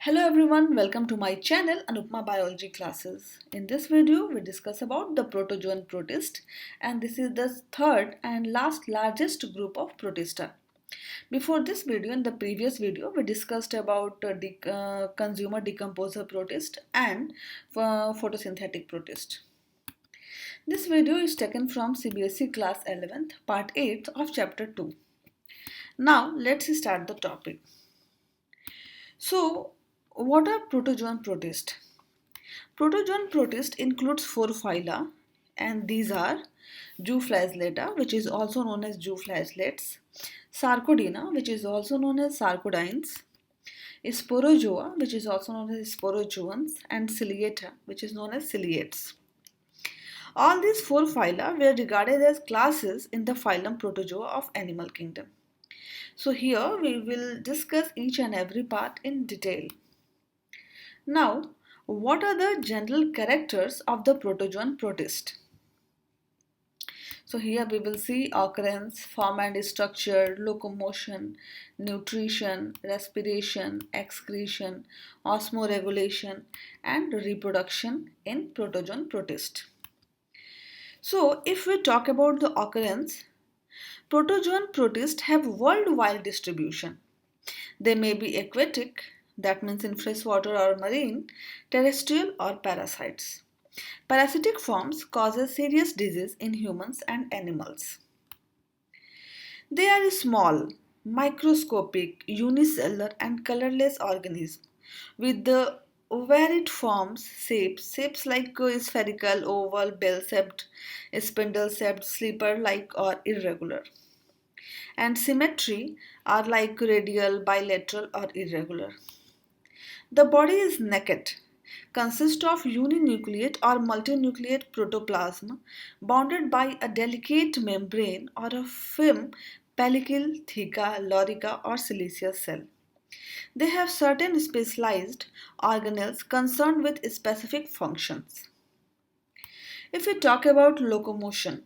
Hello everyone, welcome to my channel Anupma Biology Classes. In this video, we discuss about the Protozoan Protists, and this is the third and last largest group of Protista. Before this video, in the previous video, we discussed about the consumer-decomposer protist and photosynthetic protist. This video is taken from CBSE Class 11th, Part 8 of Chapter 2. Now, let's start the topic. So, what are Protozoan Protists? Protozoan Protist includes 4 phyla, and these are Zooflagellata, which is also known as Zooflagellates, Sarcodina, which is also known as Sarcodines, Sporozoa, which is also known as Sporozoans, and Ciliata, which is known as Ciliates. All these 4 phyla were regarded as classes in the phylum Protozoa of animal kingdom. So here we will discuss each and every part in detail. Now, what are the general characters of the Protozoan protist? So here we will see occurrence, form and structure, locomotion, nutrition, respiration, excretion, osmoregulation and reproduction in Protozoan protist. So if we talk about the occurrence, Protozoan protists have worldwide distribution. They may be aquatic, that means in freshwater or marine, terrestrial or parasites. Parasitic forms causes serious disease in humans and animals. They are small, microscopic, unicellular and colorless organisms with the varied forms, shapes like spherical, oval, bell-shaped, spindle-shaped, slipper-like or irregular. And symmetry are like radial, bilateral or irregular. The body is naked, consists of uninucleate or multinucleate protoplasm bounded by a delicate membrane or a film pellicle, theca, lorica or siliceous cell. They have certain specialized organelles concerned with specific functions. If we talk about locomotion,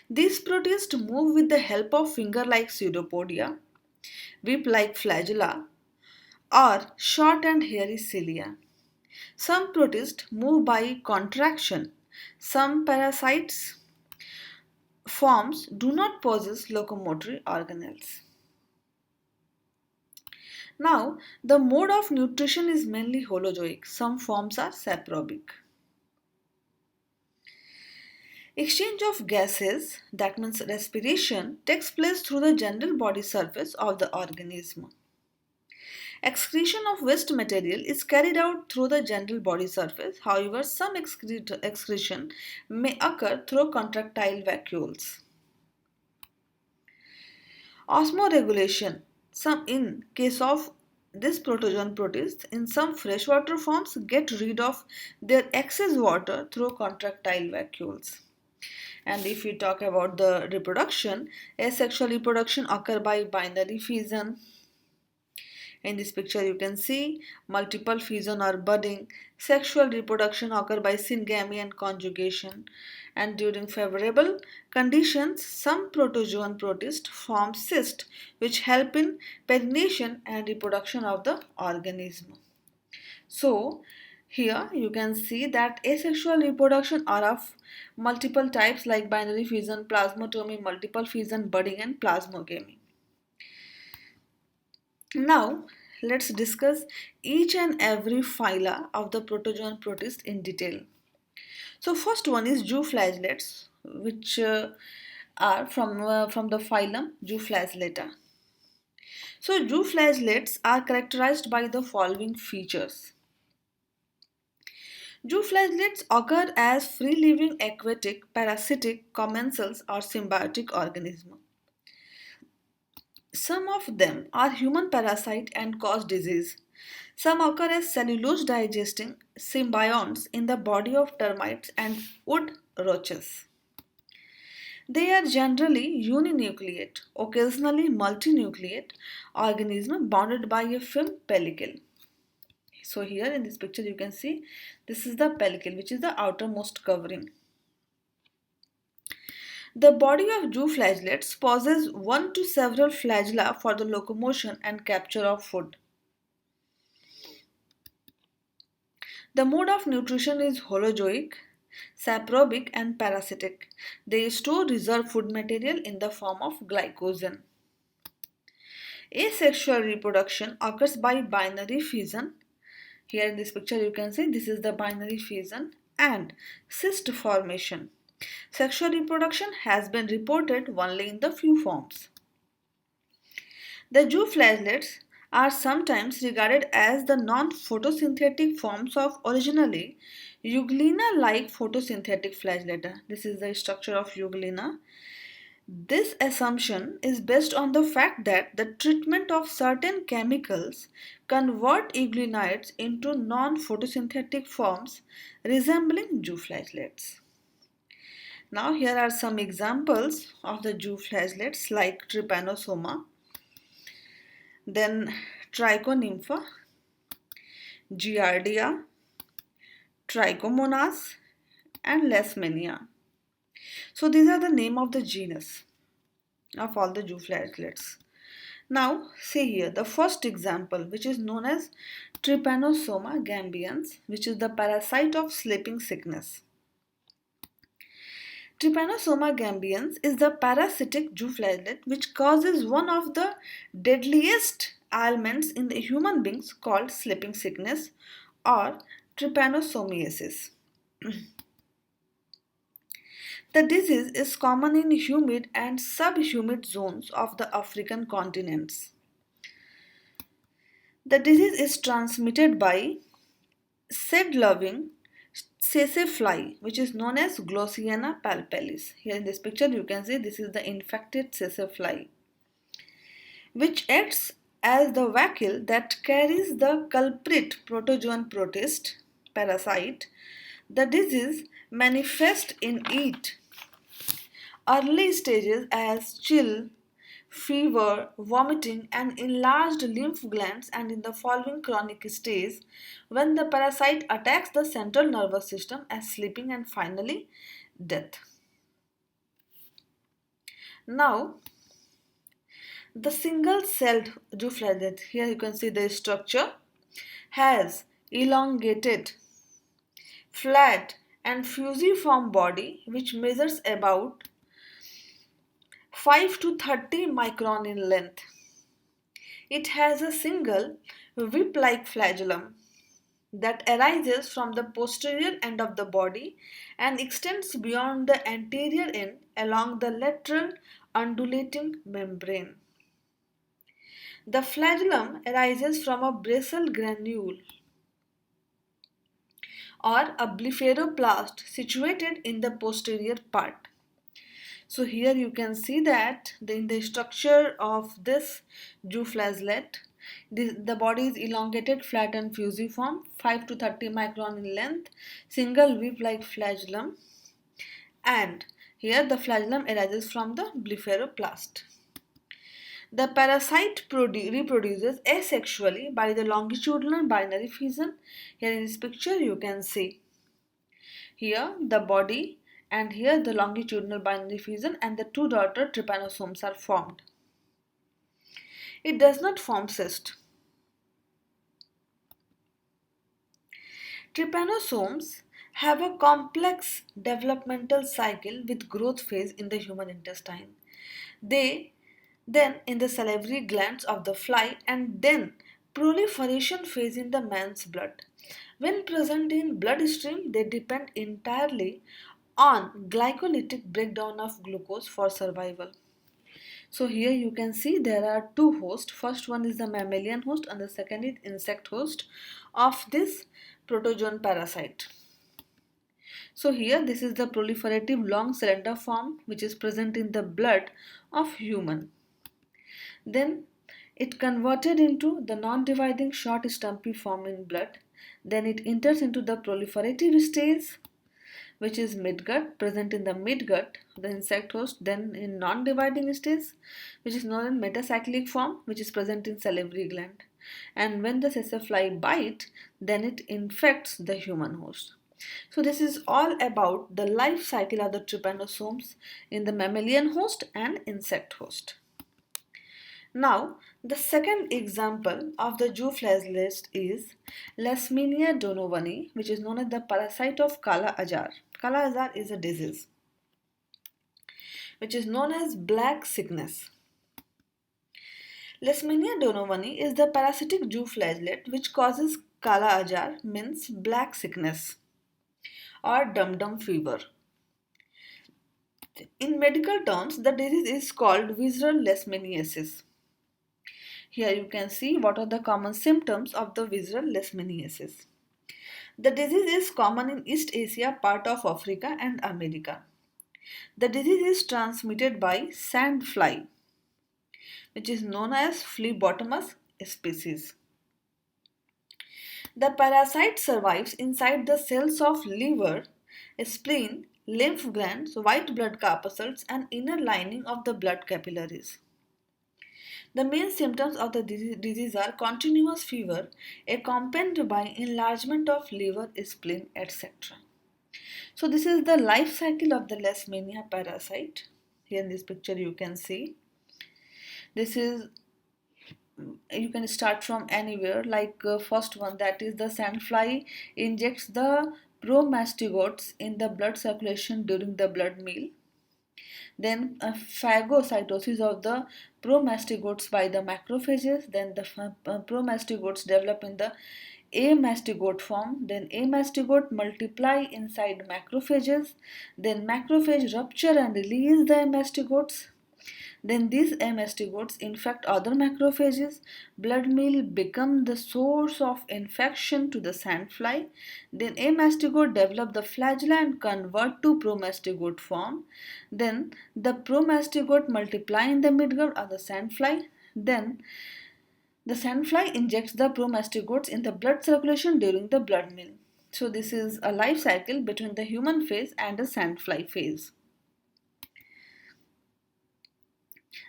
these protists move with the help of finger-like pseudopodia, whip-like flagella, or short and hairy cilia. Some protists move by contraction. Some parasites forms do not possess locomotory organelles. Now, the mode of nutrition is mainly holozoic. Some forms are saprobic. Exchange of gases, that means respiration, takes place through the general body surface of the organism. Excretion of waste material is carried out through the general body surface. However, some excretion may occur through contractile vacuoles. Osmoregulation. In case of this Protozoan protist, in some freshwater forms get rid of their excess water through contractile vacuoles. And if we talk about the reproduction, asexual reproduction occur by binary fission. In this picture you can see multiple fission or budding. Sexual reproduction occur by syngamy and conjugation. And during favorable conditions, some Protozoan protists form cyst which help in perennation and reproduction of the organism. So here you can see that asexual reproduction are of multiple types like binary fission, plasmotomy, multiple fission, budding and plasmogamy. Now, let's discuss each and every phyla of the Protozoan protist in detail. So, first one is Zooflagellates, which are from the phylum Zooflagellata. So, Zooflagellates are characterized by the following features. Zooflagellates occur as free-living aquatic, parasitic, commensals or symbiotic organisms. Some of them are human parasite and cause disease. Some occur as cellulose digesting symbionts in the body of termites and wood roaches. They are generally uninucleate, occasionally multinucleate organism bounded by a film pellicle. So here in this picture you can see this is the pellicle, which is the outermost covering. The body of zooflagellates possesses one to several flagella for the locomotion and capture of food. The mode of nutrition is holozoic, saprobic and parasitic. They store reserve food material in the form of glycogen. Asexual reproduction occurs by binary fission. Here in this picture you can see this is the binary fission and cyst formation. Sexual reproduction has been reported only in the few forms. The zooflagellates are sometimes regarded as the non-photosynthetic forms of originally Euglena-like photosynthetic flagellata. This is the structure of Euglena. This assumption is based on the fact that the treatment of certain chemicals convert euglenites into non-photosynthetic forms resembling zooflagellates. Now here are some examples of the zooflagellates like Trypanosoma, then Trichonympha, Giardia, Trichomonas and Leishmania. So these are the name of the genus of all the zooflagellates. Now see here the first example, which is known as Trypanosoma gambiense, which is the parasite of sleeping sickness. Trypanosoma gambiense is the parasitic zooflagellate which causes one of the deadliest ailments in the human beings called sleeping sickness or trypanosomiasis. The disease is common in humid and subhumid zones of the African continents. The disease is transmitted by seed-loving sessile fly, which is known as Glossiana palpalis. Here in this picture you can see this is the infected sessile fly, which acts as the vehicle that carries the culprit Protozoan Protist parasite. The disease manifests in it early stages as chill, fever, vomiting and enlarged lymph glands, and in the following chronic stage when the parasite attacks the central nervous system as sleeping and finally death. Now the single-celled zooflagellate, here you can see the structure, has elongated, flat and fusiform body which measures about 5 to 30 micron in length. It has a single whip-like flagellum that arises from the posterior end of the body and extends beyond the anterior end along the lateral undulating membrane. The flagellum arises from a basal granule or a blepharoplast situated in the posterior part. So here you can see that in the structure of this zooflagellate, the body is elongated, flat and fusiform, 5 to 30 micron in length, single whip-like flagellum, and here the flagellum arises from the blepharoplast. The parasite reproduces asexually by the longitudinal binary fission. Here in this picture you can see here the body and here the longitudinal binary fission, and the two daughter trypanosomes are formed. It does not form cyst. Trypanosomes have a complex developmental cycle with growth phase in the human intestine. They then in the salivary glands of the fly, and then proliferation phase in the man's blood. When present in bloodstream, they depend entirely on glycolytic breakdown of glucose for survival. So here you can see there are two hosts. First one is the mammalian host and the second is insect host of this protozoan parasite. So here this is the proliferative long cylinder form which is present in the blood of human. Then it converted into the non-dividing short stumpy form in blood. Then it enters into the proliferative stage, which is midgut, present in the midgut, the insect host. Then in non-dividing stage, which is known as metacyclic form, which is present in salivary gland. And when the sessile fly bite, then it infects the human host. So this is all about the life cycle of the trypanosomes in the mammalian host and insect host. Now, the second example of the Jew-flagellates is Leishmania donovani, which is known as the parasite of Kala-azar. Kala-azar is a disease which is known as black sickness. Leishmania donovani is the parasitic Jew flagellate which causes Kala-azar, means black sickness or dum-dum fever. In medical terms, the disease is called visceral leishmaniasis. Here you can see what are the common symptoms of the visceral leishmaniasis. The disease is common in East Asia, part of Africa and America. The disease is transmitted by sandfly, which is known as phlebotomous species. The parasite survives inside the cells of liver, spleen, lymph glands, white blood corpuscles, and inner lining of the blood capillaries. The main symptoms of the disease are continuous fever, accompanied by enlargement of liver, spleen, etc. So this is the life cycle of the Leishmania parasite. Here in this picture you can see. This is, you can start from anywhere, like first one, that is the sandfly injects the promastigotes in the blood circulation during the blood meal. Then phagocytosis of the promastigotes by the macrophages. Then the promastigotes develop in the amastigote form. Then amastigote multiply inside macrophages. Then macrophage rupture and release the amastigotes. Then these amastigotes infect other macrophages. Blood meal become the source of infection to the sandfly. Then amastigote develop the flagella and convert to promastigote form. Then the promastigote multiply in the midgut of the sandfly. Then the sandfly injects the promastigotes in the blood circulation during the blood meal. So this is a life cycle between the human phase and the sandfly phase.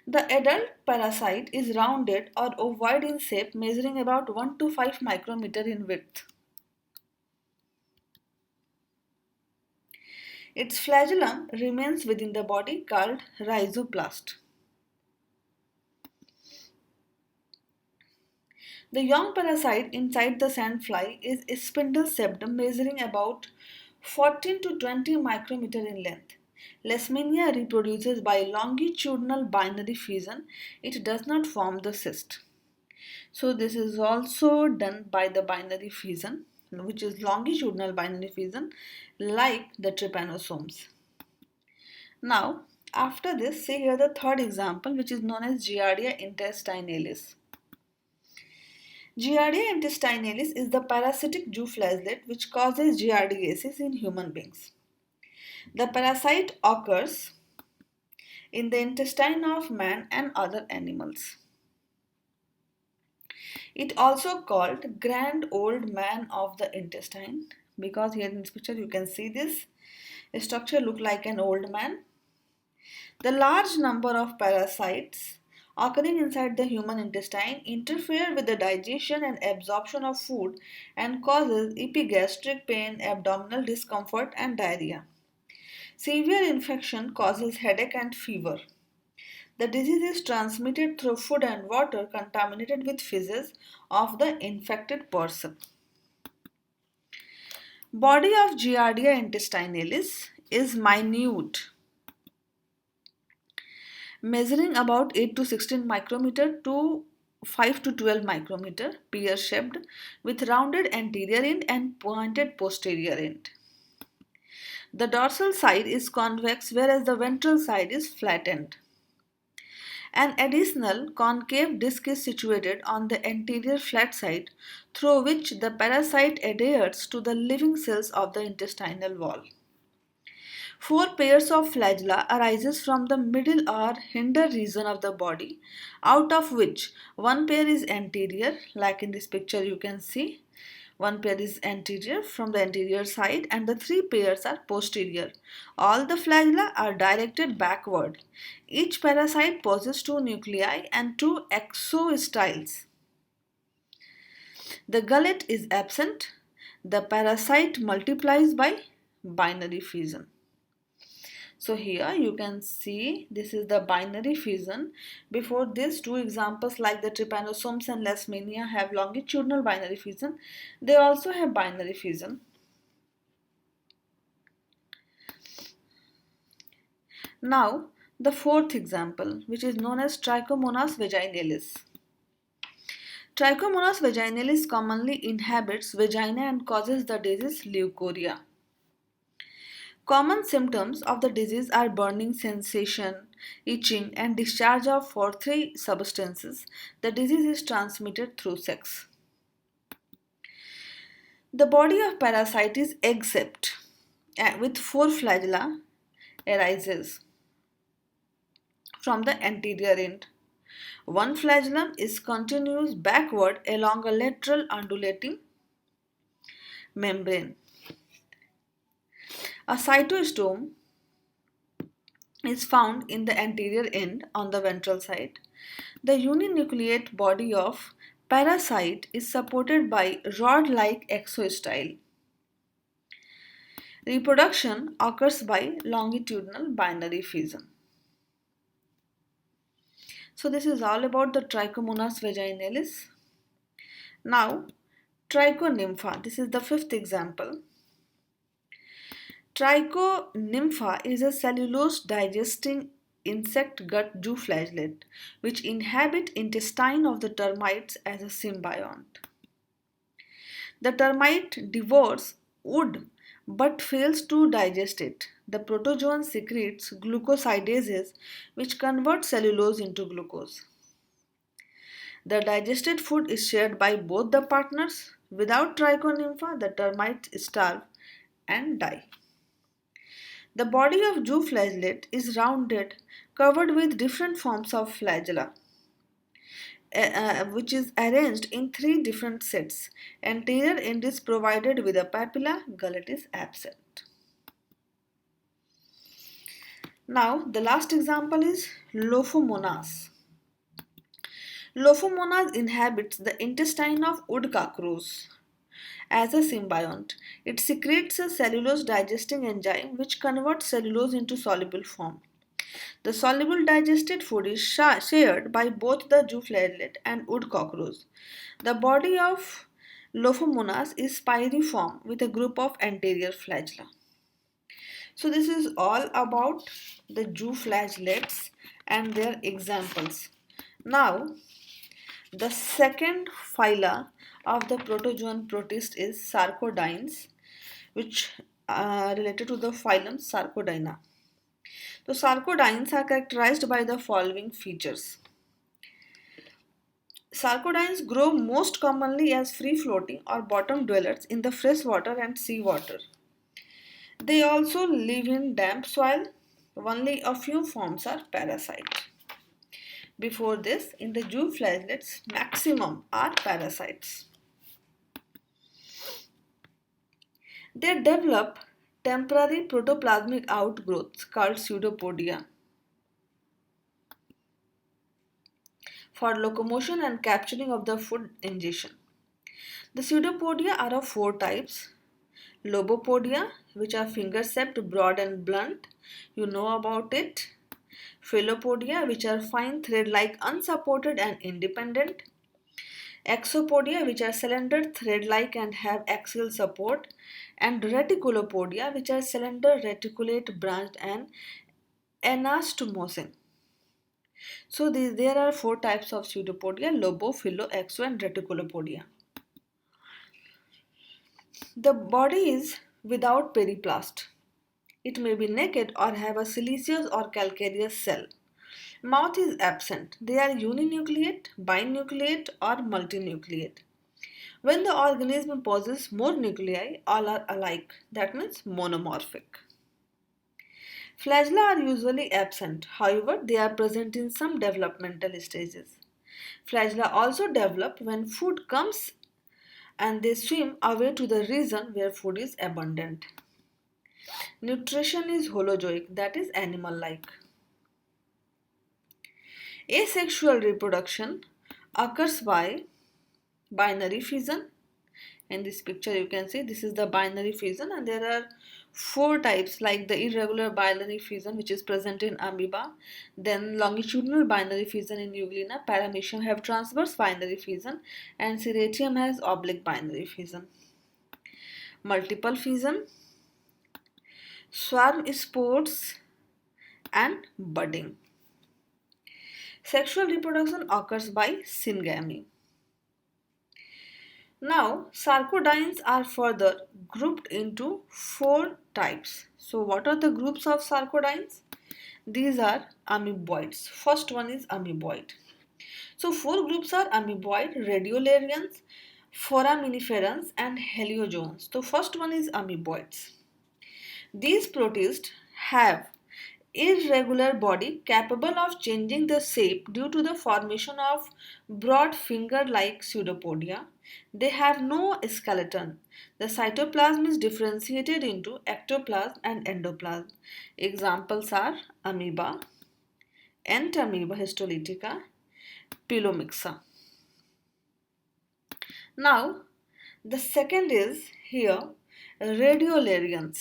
The adult parasite is rounded or ovoid in shape, measuring about 1 to 5 micrometer in width. Its flagellum remains within the body, called rhizoplast. The young parasite inside the sandfly is a spindle septum measuring about 14 to 20 micrometer in length. Leishmania reproduces by longitudinal binary fission. It does not form the cyst. So this is also done by the binary fission, which is longitudinal binary fission, like the trypanosomes. Now, after this, see here the third example, which is known as Giardia intestinalis. Giardia intestinalis is the parasitic Jew flagellate which causes giardiasis in human beings. The parasite occurs in the intestine of man and other animals. It also called grand old man of the intestine, because here in this picture you can see this structure look like an old man. The large number of parasites occurring inside the human intestine interfere with the digestion and absorption of food and causes epigastric pain, abdominal discomfort and diarrhea. Severe infection causes headache and fever. The disease is transmitted through food and water contaminated with feces of the infected person. Body of Giardia intestinalis is minute, measuring about 8 to 16 micrometer to 5 to 12 micrometer, pear-shaped, with rounded anterior end and pointed posterior end. The dorsal side is convex, whereas the ventral side is flattened. An additional concave disc is situated on the anterior flat side, through which the parasite adheres to the living cells of the intestinal wall. 4 pairs of flagella arises from the middle or hinder region of the body, out of which 1 pair is anterior, like in this picture you can see. 1 pair is anterior from the anterior side and the 3 pairs are posterior. All the flagella are directed backward. Each parasite possesses 2 nuclei and 2 exostyles. The gullet is absent. The parasite multiplies by binary fission. So here you can see this is the binary fission. Before this, two examples like the Trypanosomes and Leishmania have longitudinal binary fission. They also have binary fission. Now the fourth example, which is known as Trichomonas vaginalis. Trichomonas vaginalis commonly inhabits vagina and causes the disease leukorrhea. Common symptoms of the disease are burning sensation, itching, and discharge of three substances. The disease is transmitted through sex. The body of parasite is egg-shaped with four flagella arises from the anterior end. One flagellum is continuous backward along a lateral undulating membrane. A cytostome is found in the anterior end on the ventral side. The uninucleate body of parasite is supported by rod-like exostyle. Reproduction occurs by longitudinal binary fission. So this is all about the Trichomonas vaginalis. Now, Trichonympha. This is the fifth example. Trichonympha is a cellulose digesting insect gut zooflagellate which inhabit intestine of the termites as a symbiont. The termite devours wood but fails to digest it. The protozoan secretes glucosidases which convert cellulose into glucose. The digested food is shared by both the partners. Without Trichonympha, the termites starve and die. The body of zooflagellate is rounded, covered with different forms of flagella, which is arranged in three different sets. Anterior end is provided with a papilla, gullet is absent. Now, the last example is Lophomonas. Lophomonas inhabits the intestine of wood cockroach. As a symbiont, it secretes a cellulose digesting enzyme which converts cellulose into soluble form. The soluble digested food is shared by both the zooflagellate and wood cockroach. The body of Lophomonas is pyriform with a group of anterior flagella. So this is all about the zooflagellates and their examples. Now, the second phyla of the Protozoan Protists is Sarcodines, which are related to the phylum Sarcodina. So Sarcodines are characterized by the following features. Sarcodines grow most commonly as free-floating or bottom dwellers in the freshwater and seawater. They also live in damp soil. Only a few forms are parasite. Before this, in the zooflagellates, maximum are parasites. They develop temporary protoplasmic outgrowths called pseudopodia for locomotion and capturing of the food ingestion. The pseudopodia are of four types. Lobopodia, which are finger-shaped, broad and blunt. You know about it. Philopodia, which are fine thread-like, unsupported and independent. Exopodia, which are slender thread-like and have axial support. And reticulopodia, which are slender, reticulate, branched and anastomosing. So there are four types of pseudopodia: lobo, philo, exo and reticulopodia. The body is without periplast. It may be naked or have a siliceous or calcareous cell. Mouth is absent. They are uninucleate, binucleate or multinucleate. When the organism possesses more nuclei, all are alike. That means monomorphic. Flagella are usually absent. However, they are present in some developmental stages. Flagella also develop when food comes and they swim away to the region where food is abundant. Nutrition is holozoic, that is animal-like. Asexual reproduction occurs by binary fission. In this picture you can see this is the binary fission, and there are four types, like the irregular binary fission which is present in amoeba, then longitudinal binary fission in euglena, paramecium have transverse binary fission, and serratium has oblique binary fission. Multiple fission, swarm spores and budding. Sexual reproduction occurs by syngamy. Now, Sarcodines are further grouped into four types. So, what are the groups of Sarcodines? These are amoeboids. First one is amoeboid. So, four groups are amoeboid, radiolarians, foraminiferans, and heliozoans. So, first one is amoeboids. These protists have irregular body capable of changing the shape due to the formation of broad finger-like pseudopodia. They have no skeleton. The cytoplasm is differentiated into ectoplasm and endoplasm. Examples are amoeba, Entamoeba histolytica, Phylum. Now, the second is here radiolarians.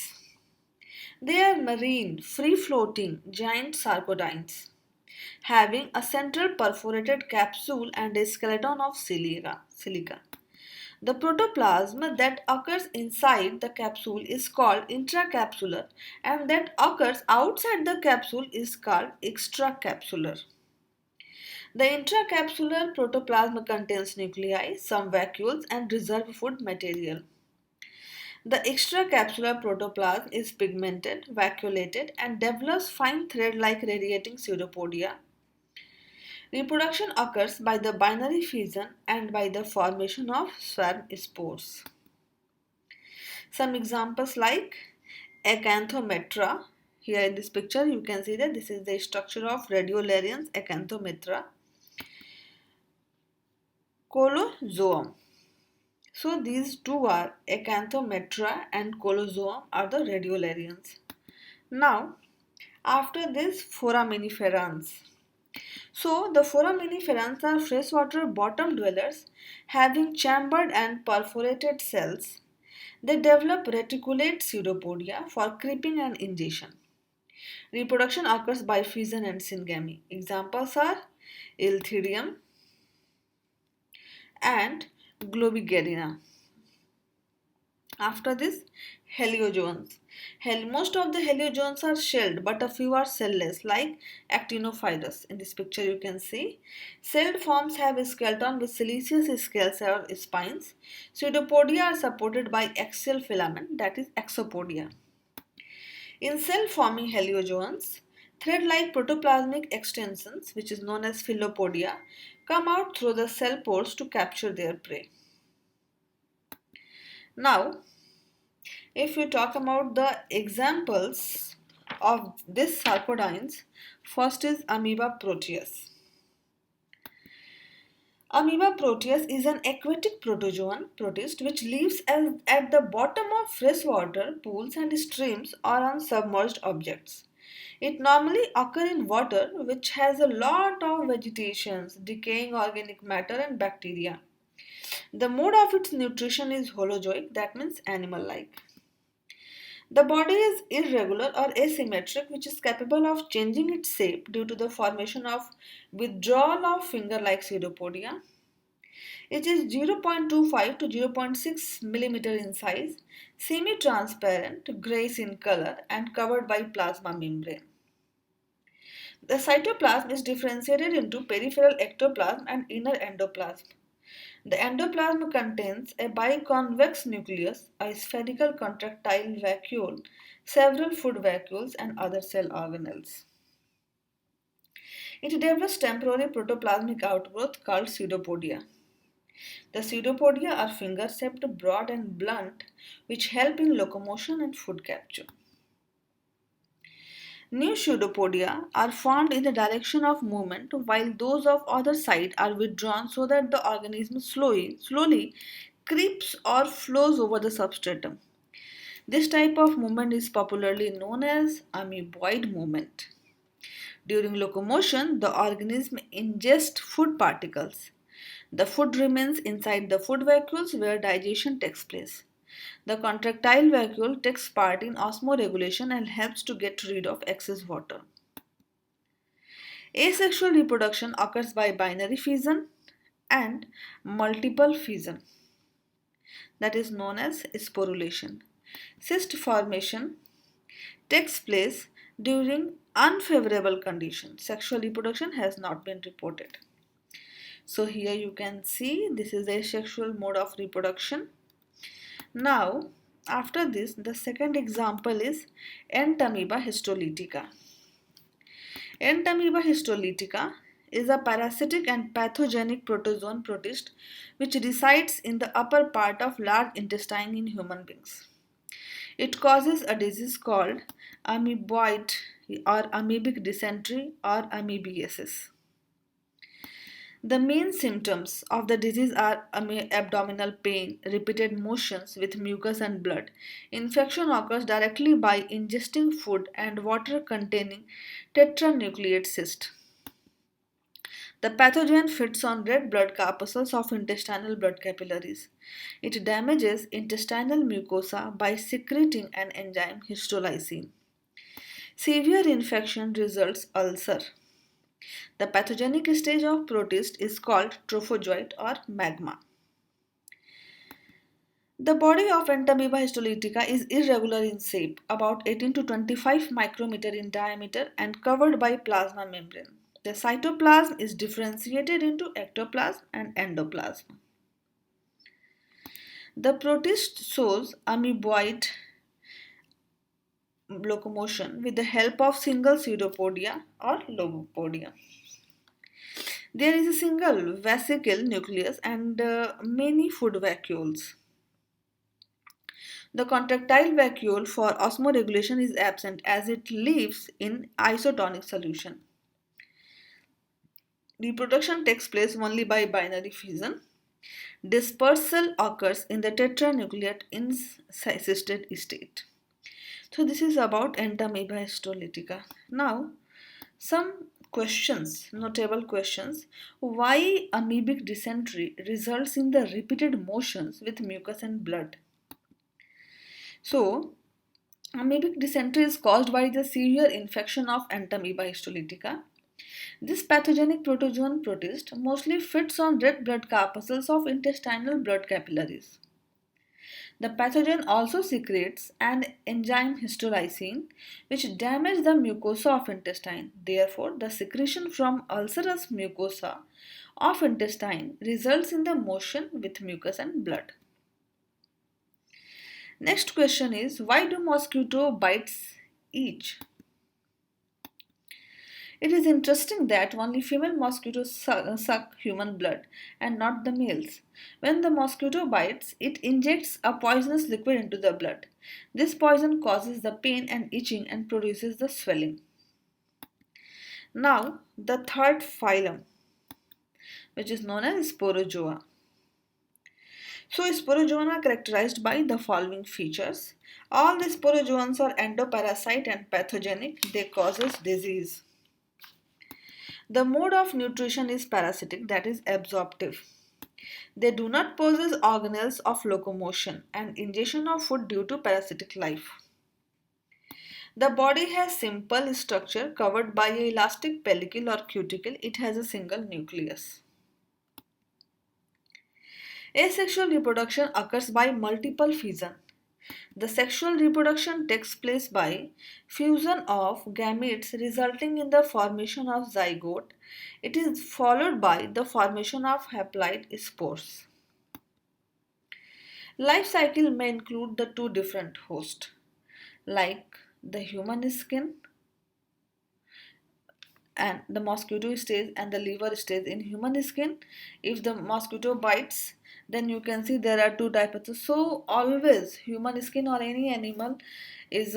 They are marine, free-floating, giant sarcodines, having a central perforated capsule and a skeleton of silica. The protoplasm that occurs inside the capsule is called intracapsular, and that occurs outside the capsule is called extracapsular. The intracapsular protoplasm contains nuclei, some vacuoles, and reserve food material. The extracapsular protoplasm is pigmented, vacuolated, and develops fine thread-like radiating pseudopodia. Reproduction occurs by the binary fission and by the formation of swarm spores. Some examples like Acanthometra. Here in this picture you can see that this is the structure of radiolarians Acanthometra. Colozoum. So these two are Acanthometra and Colozoum are the radiolarians. Now, after this, foraminiferans. So the foraminiferans are freshwater bottom dwellers having chambered and perforated cells. They develop reticulate pseudopodia for creeping and ingestion. Reproduction occurs by fission and syngamy. Examples are Ilthidium and Globigerina. After this, heliozoans. Most of the heliozoans are shelled, but a few are cell-less, like Actinophytus. In this picture you can see. Celled forms have a skeleton with siliceous scales or spines. Pseudopodia are supported by axial filament, that is exopodia. In cell-forming heliozoans, thread-like protoplasmic extensions, which is known as philopodia, come out through the cell pores to capture their prey. Now, if we talk about the examples of this sarcodines, first is Amoeba Proteus. Amoeba Proteus is an aquatic protozoan protist which lives at the bottom of freshwater pools and streams or on submerged objects. It normally occurs in water which has a lot of vegetation, decaying organic matter and bacteria. The mode of its nutrition is holozoic, that means animal-like. The body is irregular or asymmetric, which is capable of changing its shape due to the formation of withdrawal of finger-like pseudopodia. It is 0.25 to 0.6 mm in size, semi-transparent, grayish in color, and covered by plasma membrane. The cytoplasm is differentiated into peripheral ectoplasm and inner endoplasm. The endoplasm contains a biconvex nucleus, a spherical contractile vacuole, several food vacuoles, and other cell organelles. It develops temporary protoplasmic outgrowth called pseudopodia. The pseudopodia are finger-shaped, broad and blunt, which help in locomotion and food capture. New pseudopodia are formed in the direction of movement, while those of other side are withdrawn so that the organism slowly creeps or flows over the substratum. This type of movement is popularly known as amoeboid movement. During locomotion, the organism ingests food particles. The food remains inside the food vacuoles where digestion takes place. The contractile vacuole takes part in osmoregulation and helps to get rid of excess water. Asexual reproduction occurs by binary fission and multiple fission, that is known as sporulation. Cyst formation takes place during unfavorable conditions. Sexual reproduction has not been reported. So here you can see this is asexual mode of reproduction. Now after this, the second example is Entamoeba histolytica. Entamoeba histolytica is a parasitic and pathogenic protozoan protist which resides in the upper part of large intestine in human beings. It causes a disease called amoeboid or amoebic dysentery or amoebiasis. The main symptoms of the disease are abdominal pain, repeated motions with mucus and blood. Infection occurs directly by ingesting food and water containing tetranucleate cyst. The pathogen feeds on red blood corpuscles of intestinal blood capillaries. It damages intestinal mucosa by secreting an enzyme histolysine. Severe infection results ulcer. The pathogenic stage of protist is called Trophozoite or magma. The body of Entamoeba histolytica is irregular in shape, about 18 to 25 micrometer in diameter and covered by plasma membrane. The cytoplasm is differentiated into ectoplasm and endoplasm. The protist shows amoeboid locomotion with the help of single pseudopodia or logopodia. There is a single vesicle nucleus and many food vacuoles. The contractile vacuole for osmoregulation is absent as it lives in isotonic solution. Reproduction takes place only by binary fission. Dispersal occurs in the tetranucleate insisted state. So this is about Entamoeba histolytica. Now some questions, notable questions. Why amoebic dysentery results in the repeated motions with mucus and blood? So amoebic dysentery is caused by the severe infection of Entamoeba histolytica. This pathogenic protozoan protist mostly feeds on red blood corpuscles of intestinal blood capillaries. The pathogen also secretes an enzyme histolysine which damages the mucosa of intestine. Therefore, the secretion from ulcerous mucosa of intestine results in the motion with mucus and blood. Next question is, why do mosquito bites itch? It is interesting that only female mosquitoes suck human blood and not the males. When the mosquito bites, it injects a poisonous liquid into the blood. This poison causes the pain and itching and produces the swelling. Now, the third phylum, which is known as Sporozoa. So, Sporozoans are characterized by the following features. All the Sporozoans are endoparasite and pathogenic. They cause disease. The mode of nutrition is parasitic, that is absorptive. They do not possess organelles of locomotion and ingestion of food due to parasitic life. The body has simple structure covered by an elastic pellicle or cuticle. It has a single nucleus. Asexual reproduction occurs by multiple fission. The sexual reproduction takes place by fusion of gametes resulting in the formation of zygote. It is followed by the formation of haploid spores. Life cycle may include the two different hosts, like the human skin and the mosquito stays and the liver stays in human skin. If the mosquito bites, then you can see there are two types. So always human skin or any animal is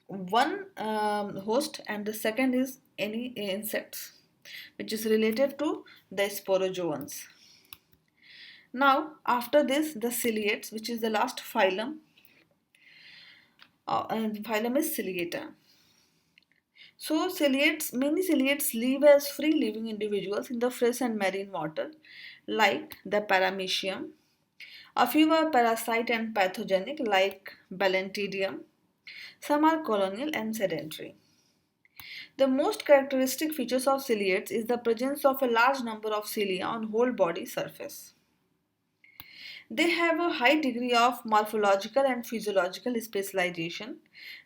one host and the second is any insects which is related to the sporozoans. Now after this, the ciliates, which is the last phylum, phylum is Ciliata. So many ciliates live as free living individuals in the fresh and marine water like the paramecium. A few are parasite and pathogenic like Balentidium. Some are colonial and sedentary. The most characteristic features of ciliates is the presence of a large number of cilia on whole body surface. They have a high degree of morphological and physiological specialization.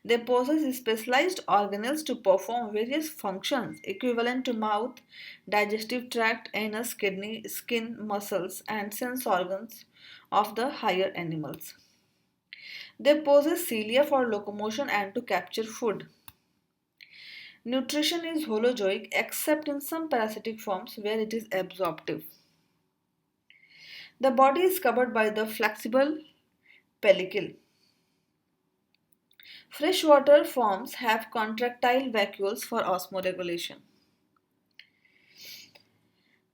They possess specialized organelles to perform various functions equivalent to mouth, digestive tract, anus, kidney, skin, muscles, and sense organs of the higher animals. They possess cilia for locomotion and to capture food. Nutrition is holozoic except in some parasitic forms where it is absorptive. The body is covered by the flexible pellicle. Freshwater forms have contractile vacuoles for osmoregulation.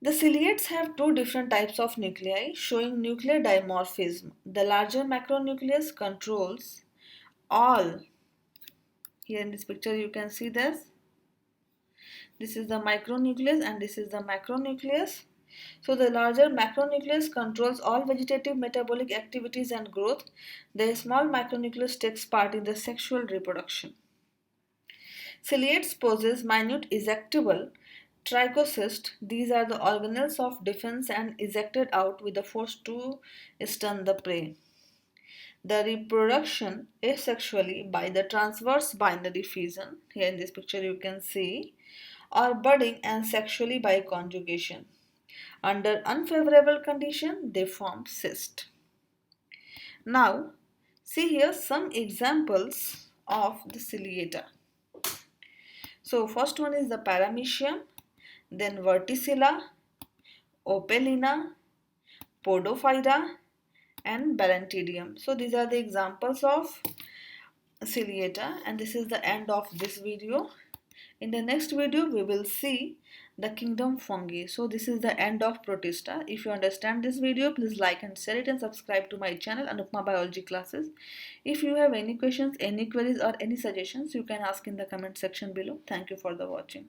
The ciliates have two different types of nuclei showing nuclear dimorphism. The larger macronucleus controls all. Here in this picture you can see this. This is the micronucleus and this is the macronucleus. So the larger macronucleus controls all vegetative metabolic activities and growth. The small macronucleus takes part in the sexual reproduction. Ciliates possess minute ejectable trichocysts. These are the organelles of defense and ejected out with the force to stun the prey. The reproduction asexually by the transverse binary fission, here in this picture you can see, or budding and sexually by conjugation. Under unfavorable condition, they form cyst. Now, see here some examples of the ciliata. So, first one is the paramecium, then verticilla, opelina, podophyta, and balentidium. So, these are the examples of ciliata, and this is the end of this video. In the next video, we will see the kingdom fungi. So this is the end of Protista. If you understand this video, please like and share it and subscribe to my channel Anupma Biology Classes. If you have any questions, any queries or any suggestions, you can ask in the comment section below. Thank you for the watching.